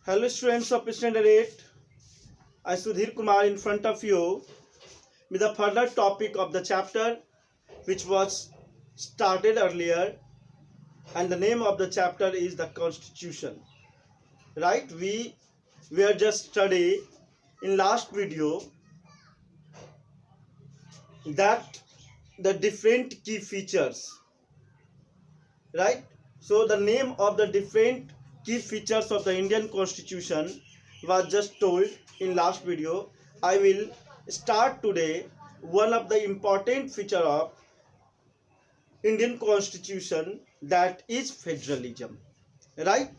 Hello students of Standard 8. I Sudhir Kumar in front of you with the further topic of the chapter which was started earlier, and the name of the chapter is the Constitution. Right? We were just study in last video that the different key features. Right? So the name of the different key features of the Indian Constitution was just told in last video. I will start today one of the important feature of Indian Constitution, that is federalism. Right?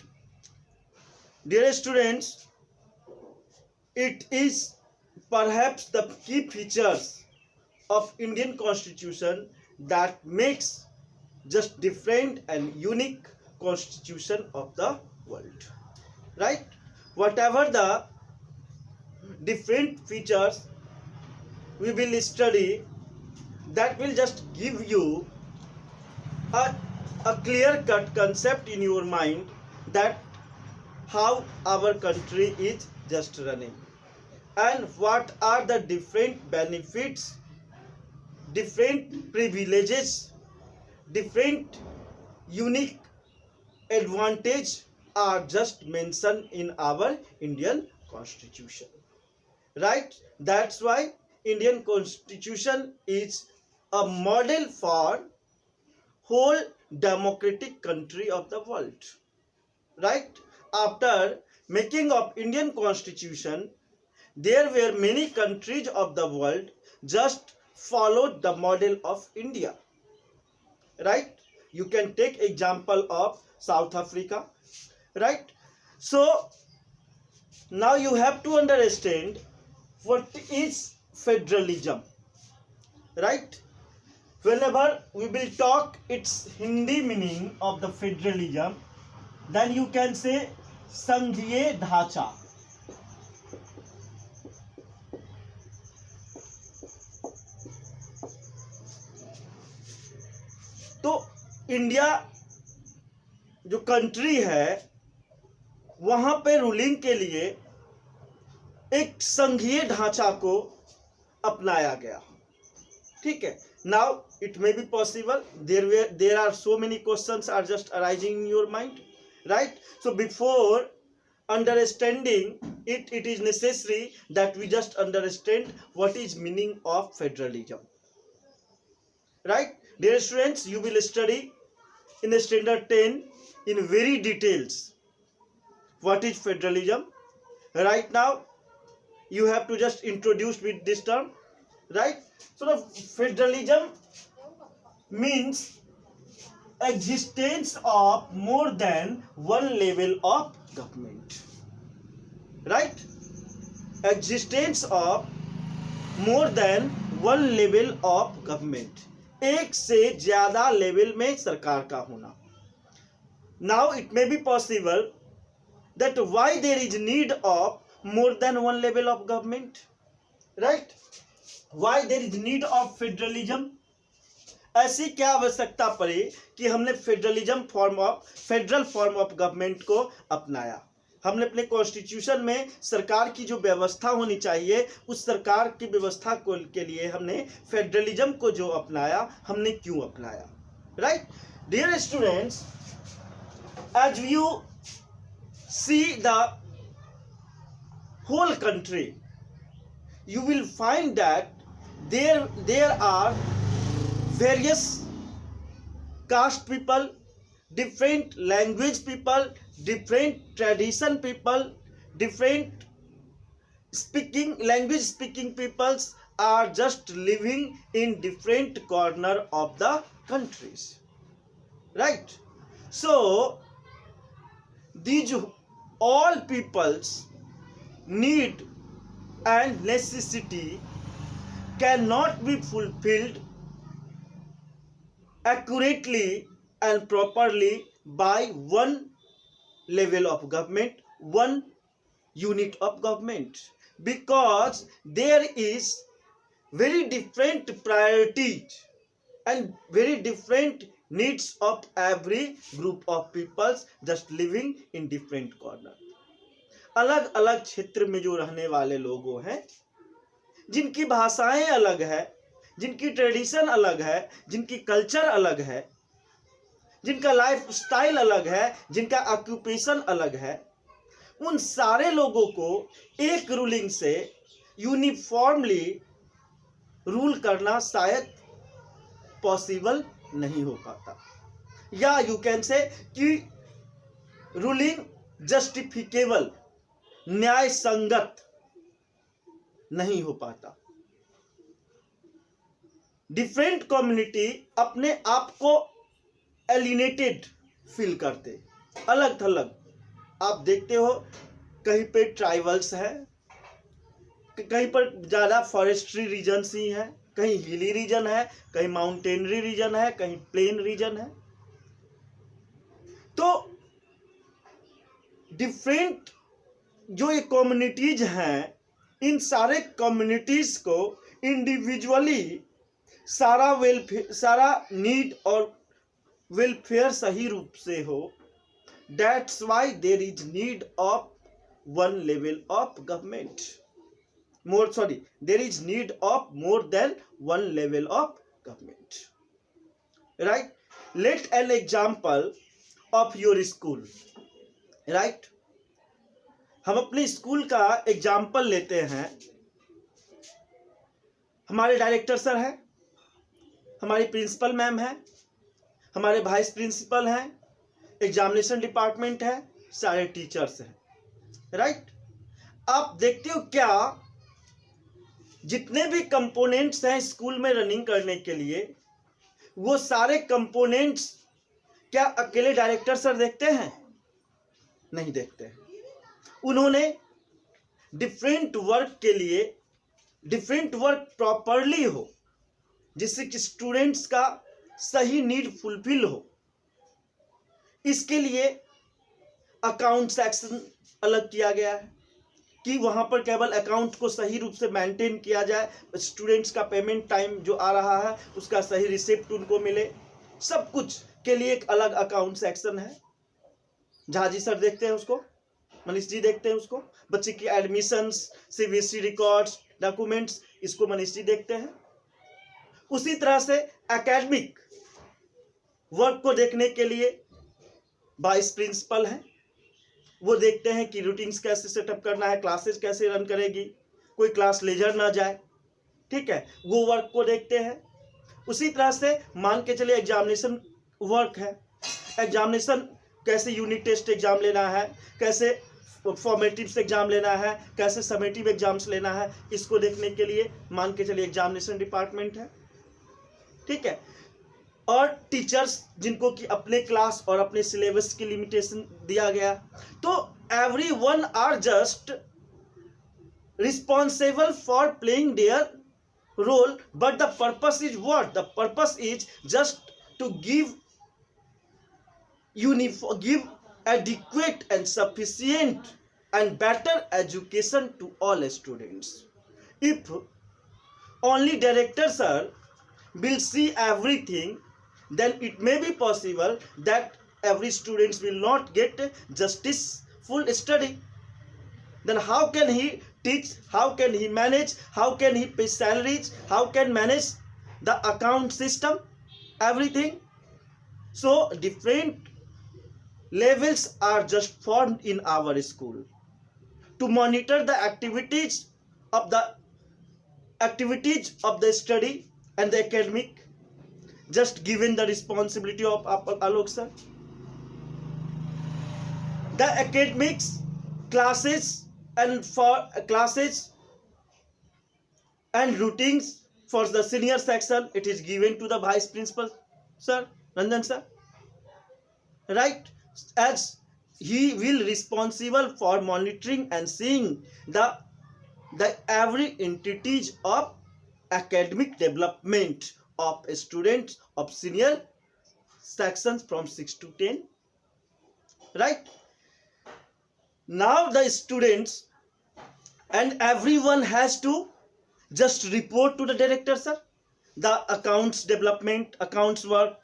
Dear students, it is perhaps the key features of Indian Constitution that makes just different and unique constitution of the world. Right? Whatever the different features we will study, that will just give you a, a clear cut concept in your mind that how our country is just running and what are the different benefits, different privileges, different unique advantage are just mentioned in our Indian Constitution. Right? That's why Indian Constitution is a model for whole democratic country of the world. Right? After making of Indian Constitution, there were many countries of the world just followed the model of India. Right? You can take example of South Africa. Right? So now you have to understand what is federalism. Right? Whenever we will talk its Hindi meaning of the federalism, then you can say संघीय ढांचा. तो India जो country है वहां पे ruling के लिए एक संघीय ढांचा को अपनाया गया. ठीक है. Now it may be possible, there are so many questions are just arising in your mind. Right? So before understanding it, it is necessary that we just understand what is meaning of federalism. Right? Dear students, you will study in the standard 10 in very details what is federalism. Right now you have to just introduce with this term. Right? So the federalism means existence of more than one level of government. Right? Existence of more than one level of government. एक से ज्यादा level में सरकार का होना. Now it may be possible that why there is need of more than one level of government. Right? Why there is need of federalism. ऐसी क्या आवश्यकता पड़ी कि हमने फेडरल फॉर्म ऑफ गवर्नमेंट को अपनाया. हमने अपने कॉन्स्टिट्यूशन में सरकार की जो व्यवस्था होनी चाहिए उस सरकार की व्यवस्था के लिए हमने फेडरलिज्म को जो अपनाया, हमने क्यों अपनाया. Right? Dear students, as you see the whole country, you will find that there are various caste people, different language people, different tradition people, different language speaking peoples are just living in different corner of the countries. Right? So these all peoples need and necessity cannot be fulfilled accurately and properly by one level of government, one unit of government, because there is very different priorities and very different needs of every group of peoples just living in different corner. अलग अलग क्षेत्र में जो रहने वाले लोगों हैं, जिनकी भाषाएं अलग है, जिनकी ट्रेडिशन अलग है, जिनकी कल्चर अलग है, जिनका लाइफ स्टाइल अलग है, जिनका ऑक्यूपेशन अलग है, उन सारे लोगों को एक रूलिंग से यूनिफॉर्मली रूल करना शायद पॉसिबल नहीं हो पाता, या यू कैन से कि रूलिंग जस्टिफिकेबल, न्याय संगत नहीं हो पाता। डिफरेंट कम्युनिटी अपने आप को एलिनेटेड फील करते, अलग थलग। आप देखते हो कहीं पे ट्राइबल्स है, कहीं पर ज़्यादा फॉरेस्ट्री रीजन्स ही है, कहीं हिली रीजन है, कहीं माउंटेनरी रीजन है, कहीं प्लेन रीजन है। तो डिफरेंट जो ये कम्युनिटीज हैं, इन सारे कम्युनिटीज को इंडिविजुअली सारा वेलफेयर, सारा नीड और वेलफेयर सही रूप से हो, that's why there is need of one level of government, more sorry there is need of more than one level of government, right. Let an example of your school, right. हम अपने school का example लेते हैं। हमारे director sir हैं, हमारी principal ma'am है, हमारे वाइस प्रिंसिपल हैं, एग्जामिनेशन डिपार्टमेंट है, सारे टीचर्स हैं, राइट। आप देखते हो क्या जितने भी कंपोनेंट्स हैं स्कूल में रनिंग करने के लिए, वो सारे कंपोनेंट्स क्या अकेले डायरेक्टर सर देखते हैं? नहीं देखते हैं। उन्होंने डिफरेंट वर्क के लिए डिफरेंट वर्क प्रॉपरली हो, जिससे कि स्टूडेंट्स का सही नीड फुलफिल हो। इसके लिए अकाउंट सेक्शन अलग किया गया है कि वहाँ पर केवल अकाउंट को सही रूप से मेंटेन किया जाए, स्टूडेंट्स का पेमेंट टाइम जो आ रहा है उसका सही रिसिप्ट उनको मिले, सब कुछ के लिए एक अलग अकाउंट सेक्शन है। झा जी सर देखते हैं उसको, मनीष जी देखते हैं उसको, बच्चे की एडमिशंस, सीबीएसई रिकॉर्ड्स, डॉक्यूमेंट्स, इसको मनीष जी देखते हैं। उसी तरह से एकेडमिक वर्क को देखने के लिए वाइस प्रिंसिपल हैं, वो देखते हैं कि रूटीन्स कैसे सेटअप करना है, क्लासेस कैसे रन करेगी, कोई क्लास लेजर ना जाए, ठीक है, वो वर्क को देखते हैं। उसी तरह से मान के चलिए एग्जामिनेशन वर्क है, एग्जामिनेशन कैसे यूनिट टेस्ट एग्जाम लेना है, कैसे फॉर्मेटिव एग्जाम लेना है, कैसे समेटिव एग्जाम्स लेना है, इसको देखने के लिए मान के चलिए एग्जामिनेशन डिपार्टमेंट है, ठीक है। और टीचर्स जिनको कि अपने क्लास और अपने सिलेबस की लिमिटेशन दिया गया, तो everyone are just responsible for playing their role, but the purpose is what? The purpose is just to give adequate and sufficient and better education to all students. If only director sir will see everything, then it may be possible that every students will not get justiceful study. Then how can he teach, how can he manage, how can he pay salaries, how can manage the account system, everything. So different levels are just formed in our school to monitor the activities of the study and the academic, just given the responsibility of Alok sir. The academics classes and for classes and routines for the senior section, it is given to the vice principal sir, Ranjan sir, right, as he will responsible for monitoring and seeing the every entities of academic development of students of senior sections from 6 to 10, right. Now the students and everyone has to just report to the director sir, the accounts development, accounts work,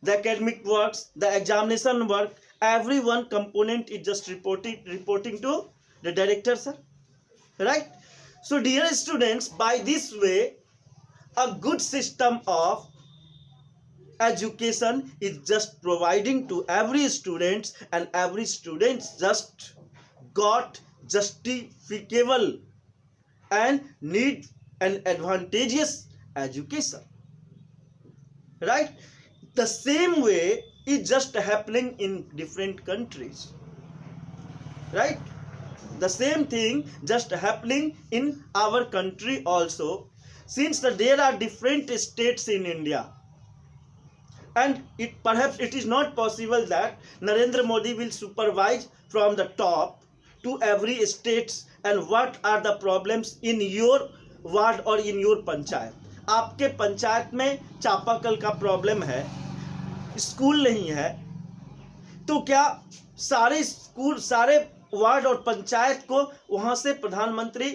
the academic works, the examination work, every one component is just reporting to the director sir, right? So dear students, by this way a good system of education is just providing to every student, and every student just got justificable and need an advantageous education, right? The same way is just happening in different countries, right? The same thing just happening in our country also, since there are different states in India, and perhaps it is not possible that Narendra Modi will supervise from the top to every state and what are the problems in your ward or in your panchayat. आपके पंचायत में चापाकल का problem है, school नहीं है, तो क्या सारे स्कूल, सारे वार्ड और पंचायत को वहां से प्रधानमंत्री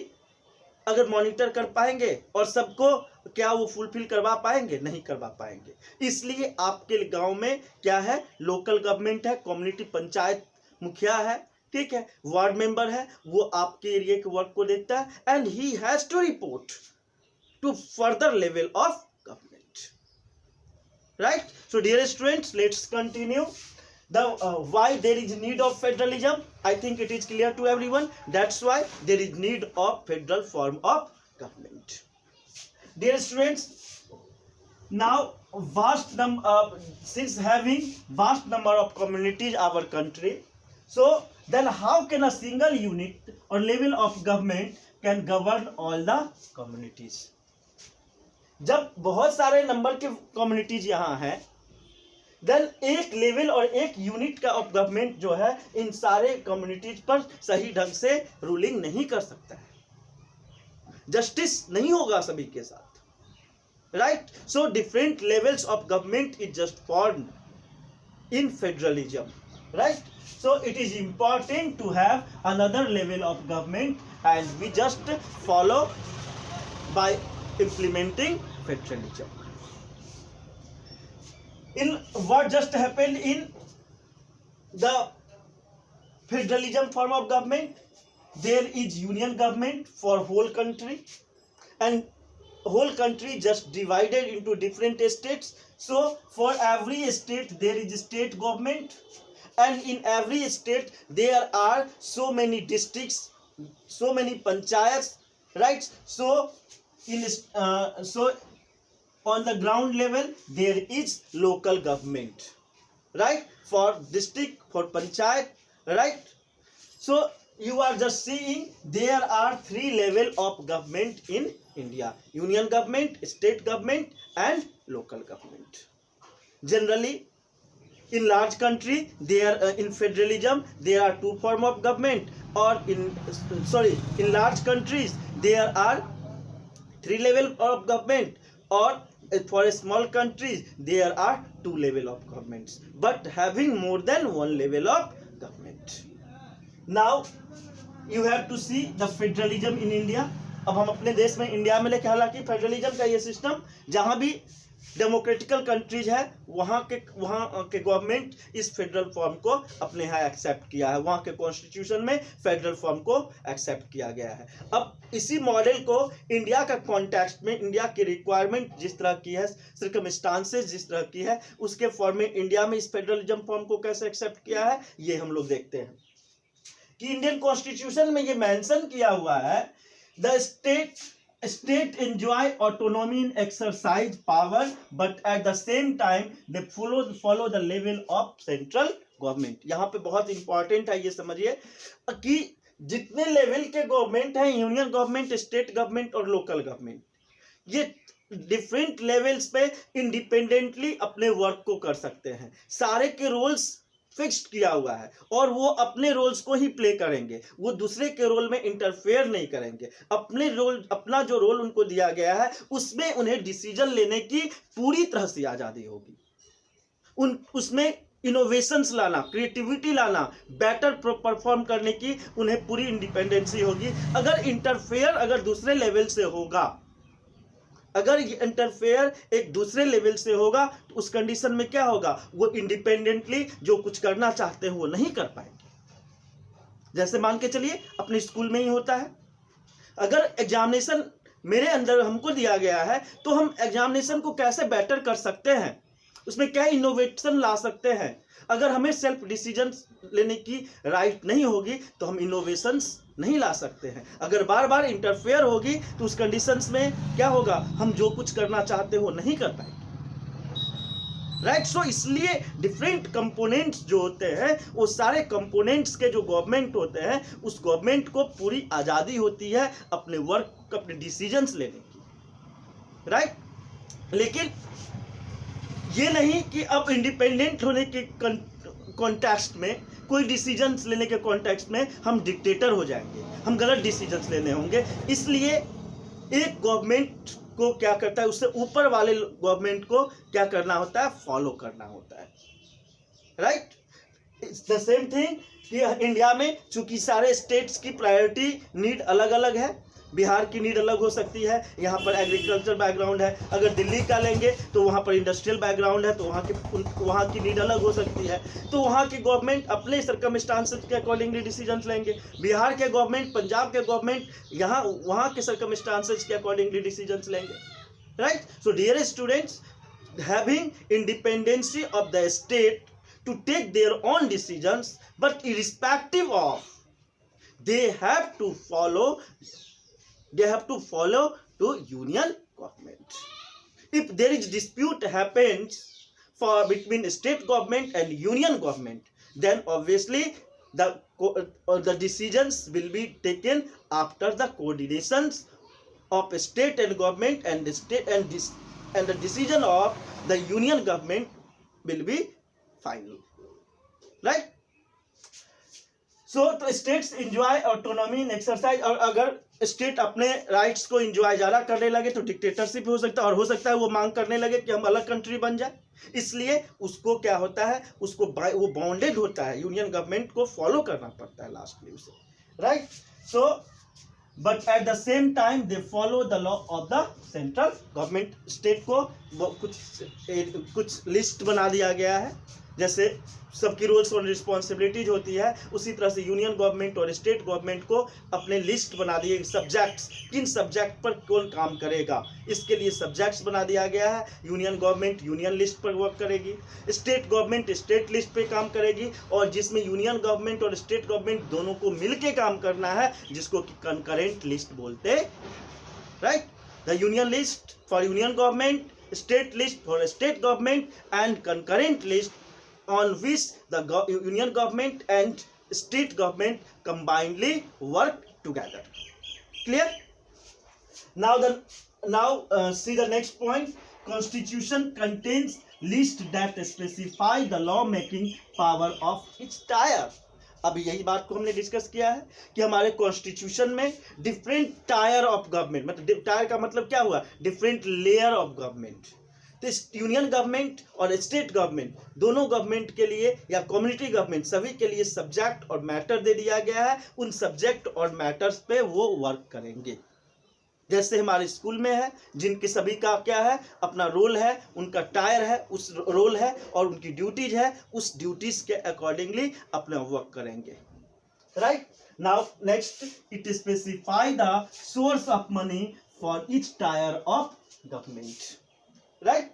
अगर मॉनिटर कर पाएंगे और सबको क्या वो फुलफिल करवा पाएंगे? नहीं करवा पाएंगे. इसलिए आपके गांव में क्या है? लोकल गवर्नमेंट है, कम्युनिटी पंचायत मुखिया है, ठीक है, वार्ड मेंबर है, वो आपके एरिया के वर्क को देखता है, and he has to report to further level of government, right? So dear students, let's continue. The why there is need of federalism, I think it is clear to everyone. That's why there is need of federal form of government. Dear students, now since having vast number of communities our country, so then how can a single unit or level of government can govern all the communities? जब बहुत सारे number के communities यहाँ हैं, then एक level और एक unit का ऑफ गवर्नमेंट जो है इन सारे कम्युनिटीज पर सही ढंग से रूलिंग नहीं कर सकता है, जस्टिस नहीं होगा सभी के साथ, right? So different levels of government is just formed in federalism, right? So it is important to have another level of government and we just follow by implementing federalism. In what just happened in the federalism form of government, there is union government for whole country, and whole country just divided into different states. So for every state there is state government, and in every state there are so many districts, so many panchayats, right? So on the ground level there is local government, right? For district, for panchayat, right? So you are just seeing there are three level of government in India: union government, state government, and local government. Generally in large country there in federalism there are two form of government, or in large countries there are three level of government, or for a small countries there are two level of governments, but having more than one level of government. Now you have to see the federalism in India. अब हम अपने देश में India में लेके, हालांकि federalism का ये सिस्टम जहां भी डेमोक्रेटिकल कंट्रीज है वहां के गवर्नमेंट इस फेडरल फॉर्म को अपने यहाँ एक्सेप्ट किया है, वहां के कॉन्स्टिट्यूशन में फेडरल फॉर्म को एक्सेप्ट किया गया है. अब इसी मॉडल को इंडिया का कॉन्टेक्स्ट में, इंडिया की रिक्वायरमेंट जिस तरह की है, सर्कमस्टांसेस जिस तरह की है, उसके फॉर्म में इंडिया में इस फेडरलिज्म फॉर्म को कैसे एक्सेप्ट किया है ये हम लोग देखते हैं. कि इंडियन कॉन्स्टिट्यूशन में ये मेंशन किया हुआ है, the state enjoy autonomy in exercise power, but at the same time they follow the level of central government. यहाँ पे बहुत इंपॉर्टेंट है ये समझिए कि जितने लेवल के गवर्नमेंट हैं, यूनियन गवर्नमेंट, स्टेट गवर्नमेंट और लोकल गवर्नमेंट, ये डिफरेंट लेवल्स पे इंडिपेंडेंटली अपने वर्क को कर सकते हैं. सारे के रोल्स फिक्स्ड किया हुआ है और वो अपने रोल्स को ही प्ले करेंगे, वो दूसरे के रोल में इंटरफेयर नहीं करेंगे. अपना जो रोल उनको दिया गया है उसमें उन्हें डिसीजन लेने की पूरी तरह से आज़ादी होगी. उसमें इनोवेशंस लाना, क्रिएटिविटी लाना, बेटर परफॉर्म करने की उन्हें पूरी इंडिपेंडेंसी होगी. अगर दूसरे लेवल से होगा, अगर ये इंटरफेयर एक दूसरे लेवल से होगा तो उस कंडीशन में क्या होगा? वो इंडिपेंडेंटली जो कुछ करना चाहते हैं वो नहीं कर पाएंगे. जैसे मान के चलिए अपने स्कूल में ही होता है, अगर एग्जामिनेशन मेरे अंदर हमको दिया गया है तो हम एग्जामिनेशन को कैसे बेटर कर सकते हैं, उसमें क्या इनोवेशन ला सकते हैं। अगर हमें सेल्फ डिसीजन लेने की राइट नहीं होगी तो हम इनोवेशंस नहीं ला सकते हैं। अगर बार बार इंटरफेयर होगी तो उस कंडीशंस में क्या होगा, हम जो कुछ करना चाहते हो नहीं कर पाएंगे, राइट। सो इसलिए डिफरेंट कंपोनेंट्स जो होते हैं वो सारे कंपोनेंट्स के जो गवर्नमेंट होते हैं उस गवर्नमेंट को पूरी आज़ादी होती है अपने वर्क अपने डिसीजंस लेने की, राइट। लेकिन ये नहीं कि अब इंडिपेंडेंट होने के कॉन्टेक्स्ट में, कोई डिसीजंस लेने के कॉन्टेक्स्ट में हम डिक्टेटर हो जाएंगे, हम गलत डिसीजंस लेने होंगे। इसलिए एक गवर्नमेंट को क्या करता है, उससे ऊपर वाले गवर्नमेंट को क्या करना होता है, फॉलो करना होता है, right. It's the same thing कि इंडिया में चूंकि सारे स्टेट्स की प्रायोरिटी नीड अलग अलग है, बिहार की नीड अलग हो सकती है, यहाँ पर एग्रीकल्चर बैकग्राउंड है। अगर दिल्ली का लेंगे तो वहाँ पर इंडस्ट्रियल बैकग्राउंड है, तो वहाँ की नीड अलग हो सकती है। तो वहाँ की गवर्नमेंट अपने सर्कमस्टांसेस के अकॉर्डिंगली डिसीजंस लेंगे। बिहार के गवर्नमेंट, पंजाब के गवर्नमेंट यहाँ वहाँ के सर्कमस्टांसेस के अकॉर्डिंगली डिसीजंस लेंगे, right. So dear students, having independency of the state to take their own decisions, but irrespective of, they have to follow to union government. If there is dispute happens between state government and union government, then obviously the decisions will be taken after the coordinations of state and government, and the decision of the union government will be final, right. So तो states enjoy autonomy in exercise, और अगर state अपने rights को enjoy ज़्यादा करने लगे तो dictatorship हो सकता है, और हो सकता है वो मांग करने लगे कि हम अलग कंट्री बन जाए। इसलिए उसको क्या होता है, उसको वो बाउंडेड होता है, यूनियन गवर्नमेंट को फॉलो करना पड़ता है लास्टली उसे, right. So but at the same time they follow the law of the central government. State को कुछ लिस्ट बना दिया गया है, जैसे सबकी रोल्स और रिस्पॉन्सिबिलिटीज होती है, उसी तरह से यूनियन गवर्नमेंट और स्टेट गवर्नमेंट को अपने लिस्ट बना दिए सब्जेक्ट्स, किन सब्जेक्ट पर कौन काम करेगा, इसके लिए सब्जेक्ट्स बना दिया गया है। यूनियन गवर्नमेंट यूनियन लिस्ट पर वर्क करेगी, स्टेट गवर्नमेंट स्टेट लिस्ट पे काम करेगी, और जिसमें यूनियन गवर्नमेंट और स्टेट गवर्नमेंट दोनों को मिलके काम करना है, जिसको कि कंकरेंट लिस्ट बोलते, right. The union list for union government, state list for state government, and concurrent list on which the union government and state government combinedly work together. Clear? Now see the next point. Constitution contains list that specify the law making power of each tier. अभी यही बात को हमने discuss किया है कि हमारे constitution में डिफरेंट टायर ऑफ गवर्नमेंट, मतलब टायर का मतलब क्या हुआ, डिफरेंट लेयर ऑफ गवर्नमेंट। तो यूनियन गवर्नमेंट और स्टेट गवर्नमेंट दोनों गवर्नमेंट के लिए या कम्युनिटी गवर्नमेंट सभी के लिए सब्जेक्ट और मैटर दे दिया गया है। उन सब्जेक्ट और मैटर्स पे वो वर्क करेंगे। जैसे हमारे स्कूल में है, जिनके सभी का क्या है, अपना रोल है, उनका टायर है, उस रोल है, और उनकी ड्यूटीज है, उस ड्यूटीज के अकॉर्डिंगली अपना वर्क करेंगे, right. Now next, it specify the source of money for each tyre of government, right.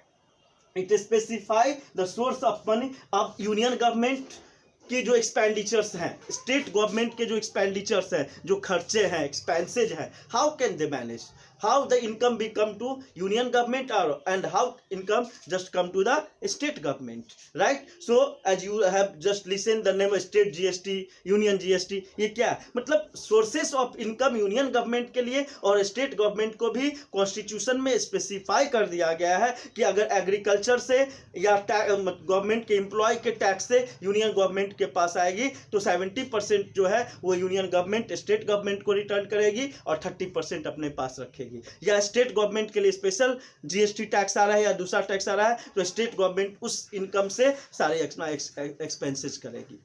It specify the source of money. अब यूनियन गवर्नमेंट के जो एक्सपेंडिचर्स हैं, स्टेट गवर्नमेंट के जो एक्सपेंडिचर्स हैं, जो खर्चे हैं, एक्सपेंसेज हैं, how can they manage, how the income be come to union government and how income just come to the state government, right. So as you have just listen the name state GST, union GST, ये क्या है, मतलब sources of income union government के लिए और state government को भी constitution में स्पेसिफाई कर दिया गया है कि अगर एग्रीकल्चर से या गवर्नमेंट के एम्प्लॉय के टैक्स से यूनियन गवर्नमेंट के पास आएगी तो 70% जो है वो यूनियन गवर्नमेंट स्टेट गवर्नमेंट को रिटर्न करेगी और 30% अपने पास रखेगी। या स्टेट गवर्नमेंट के लिए स्पेशल जीएसटी टैक्स आ रहा है या दूसरा टैक्स आ रहा है तो स्टेट गवर्नमेंट उस इनकम से सारे एक्सपेंसेस करेगी,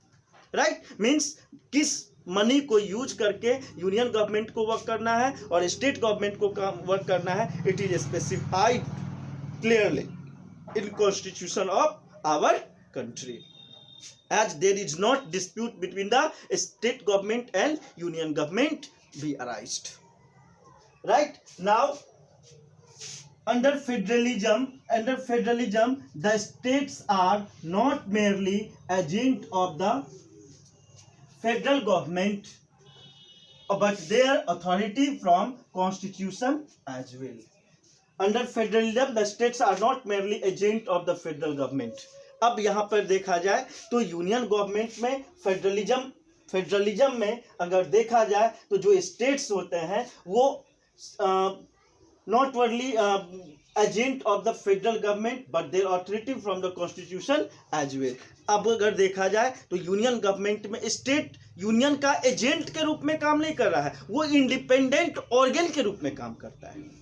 राइट। मींस किस मनी को यूज करके यूनियन गवर्नमेंट को वर्क करना है और स्टेट गवर्नमेंट को वर्क करना है, it is specified clearly in constitution of our country, as there is not dispute between the state government and union government be arised. Right now, under federalism, the states are not merely agent of the federal government, but their authority from constitution as well. Under federalism, the states are not merely agent of the federal government. अब यहाँ पर देखा जाए तो union government में federalism में अगर देखा जाए तो जो स्टेट्स होते हैं वो not only agent of the federal government but their authority from the constitution as well. अब अगर देखा जाए तो यूनियन गवर्नमेंट में स्टेट यूनियन का एजेंट के रूप में काम नहीं कर रहा है, वो इंडिपेंडेंट ऑर्गन के रूप में काम करता है.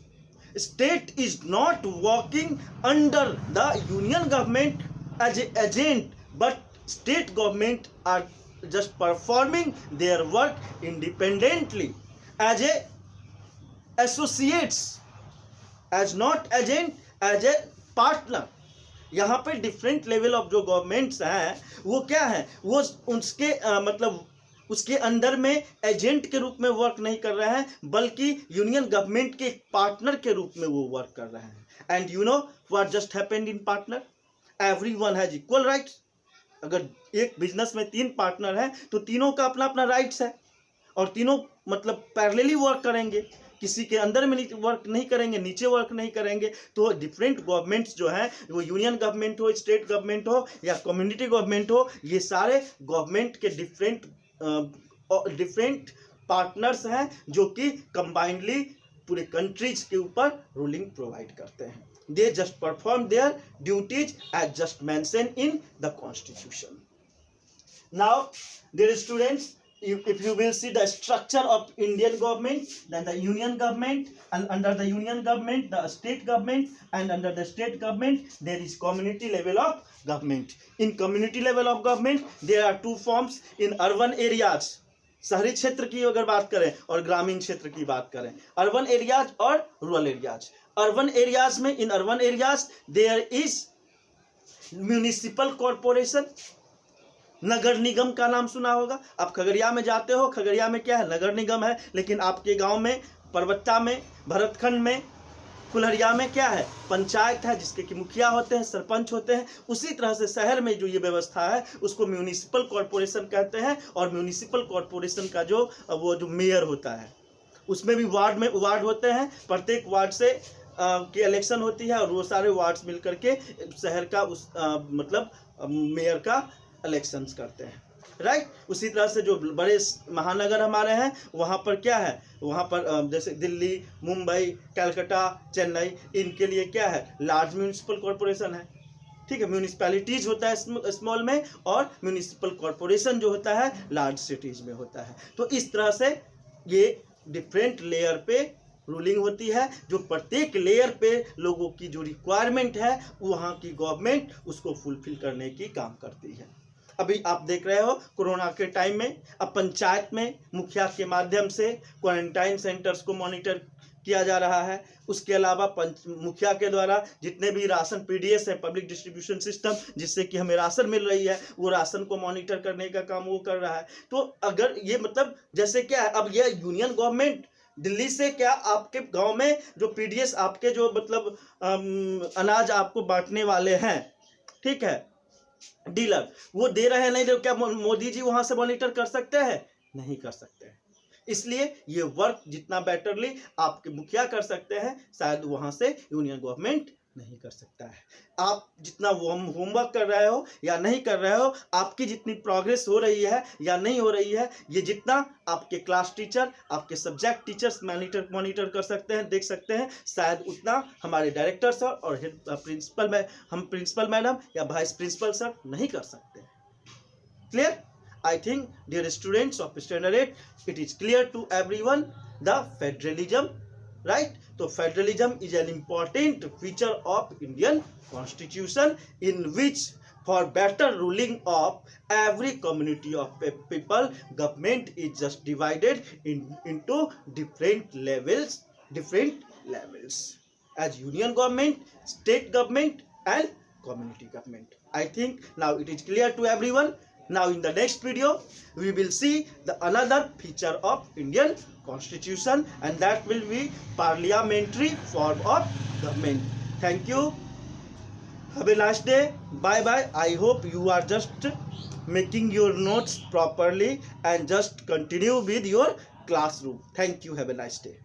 State is not working under the union government as an agent, but state government are just performing their work independently as a associates, as not agent, as a partner. यहाँ पे different level of जो governments हैं वो क्या है, वो उसके मतलब उसके अंदर में एजेंट के रूप में वर्क नहीं कर रहे हैं, बल्कि यूनियन गवर्नमेंट के पार्टनर के रूप में वो वर्क कर रहे हैं. And you know what just happened in partner, everyone has equal rights. अगर एक बिजनेस में 3 पार्टनर हैं तो तीनों का अपना अपना राइट्स है और तीनों मतलब पैरेलली वर्क करेंगे, किसी के अंदर में वर्क नहीं करेंगे, नीचे वर्क नहीं करेंगे. तो डिफरेंट गवर्नमेंट्स जो हैं, वो यूनियन गवर्नमेंट हो, स्टेट गवर्नमेंट हो या कम्युनिटी गवर्नमेंट हो, ये सारे गवर्नमेंट के डिफरेंट पार्टनर्स हैं जो कि कंबाइंडली पूरे कंट्रीज के ऊपर रूलिंग प्रोवाइड करते हैं. They just perform their duties as just mention in the constitution. Now dear students, if you will see the structure of Indian government, then the union government, and under the union government the state government, and under the state government there is community level of government. In community level of government there are 2 forms. In urban areas, शहरी क्षेत्र की अगर बात करें और ग्रामीण क्षेत्र की बात करें, अर्बन एरियाज और रूरल एरियाज. अर्बन एरियाज में, in urban areas there is municipal corporation, नगर निगम का नाम सुना होगा. आप खगड़िया में जाते हो, खगड़िया में क्या है, नगर निगम है. लेकिन आपके गांव में, परबत्ता में, भरतखंड में, कुल्हड़िया में क्या है, पंचायत है, जिसके कि मुखिया होते हैं, सरपंच होते हैं. उसी तरह से शहर में जो ये व्यवस्था है उसको म्यूनिसिपल कॉर्पोरेशन कहते हैं. और म्यूनिसिपल कॉर्पोरेशन का जो वो जो मेयर होता है, उसमें भी वार्ड होते हैं. प्रत्येक वार्ड से की इलेक्शन होती है और वो सारे वार्ड्स मिल करके शहर का उस मतलब मेयर का इलेक्शंस करते हैं. राइट. उसी तरह से जो बड़े महानगर हमारे हैं वहाँ पर क्या है, वहाँ पर जैसे दिल्ली, मुंबई, कलकत्ता, चेन्नई, इनके लिए क्या है, लार्ज म्यूनिसिपल कॉर्पोरेशन है. ठीक है, म्यूनिसिपैलिटीज होता है स्मॉल में, और म्यूनिसिपल कॉर्पोरेशन जो होता है लार्ज सिटीज में होता है. तो इस तरह से ये डिफरेंट लेयर पे रूलिंग होती है, जो प्रत्येक लेयर पे लोगों की जो रिक्वायरमेंट है वहाँ की गवर्नमेंट उसको फुलफिल करने की काम करती है. अभी आप देख रहे हो कोरोना के टाइम में अब पंचायत में मुखिया के माध्यम से क्वारंटाइन सेंटर्स को मॉनिटर किया जा रहा है. उसके अलावा मुखिया के द्वारा जितने भी राशन पीडीएस है, पब्लिक डिस्ट्रीब्यूशन सिस्टम, जिससे कि हमें राशन मिल रही है, वो राशन को मॉनिटर करने का काम वो कर रहा है. तो अगर ये मतलब जैसे क्या है, अब ये यूनियन गवर्नमेंट दिल्ली से क्या आपके गांव में जो पीडीएस आपके जो मतलब अनाज आपको बांटने वाले हैं, ठीक है, डीलर, वो दे रहे हैं नहीं, क्या मोदी जी वहां से मॉनिटर कर सकते हैं? नहीं कर सकते हैं. इसलिए ये वर्क जितना बेटरली आपके मुखिया कर सकते हैं, शायद वहां से यूनियन गवर्नमेंट नहीं कर सकता है. आप जितना होमवर्क कर रहे हो या नहीं कर रहे हो, आपकी जितनी प्रोग्रेस हो रही है या नहीं हो रही है, ये जितना आपके क्लास टीचर, आपके सब्जेक्ट टीचर्स मॉनिटर कर सकते हैं, देख सकते हैं, शायद उतना हमारे डायरेक्टर सर और प्रिंसिपल में हम प्रिंसिपल मैडम या वाइस प्रिंसिपल सर नहीं कर सकते. Clear? I think, dear students of standard 8, it is clear to everyone the federalism, right? So federalism is an important feature of Indian Constitution, in which for better ruling of every community of people, government is just divided into different levels as union government, state government and community government. I think now it is clear to everyone. Now in the next video, we will see the another feature of Indian Constitution, and that will be parliamentary form of government. Thank you. Have a nice day. Bye bye. I hope you are just making your notes properly and just continue with your classroom. Thank you. Have a nice day.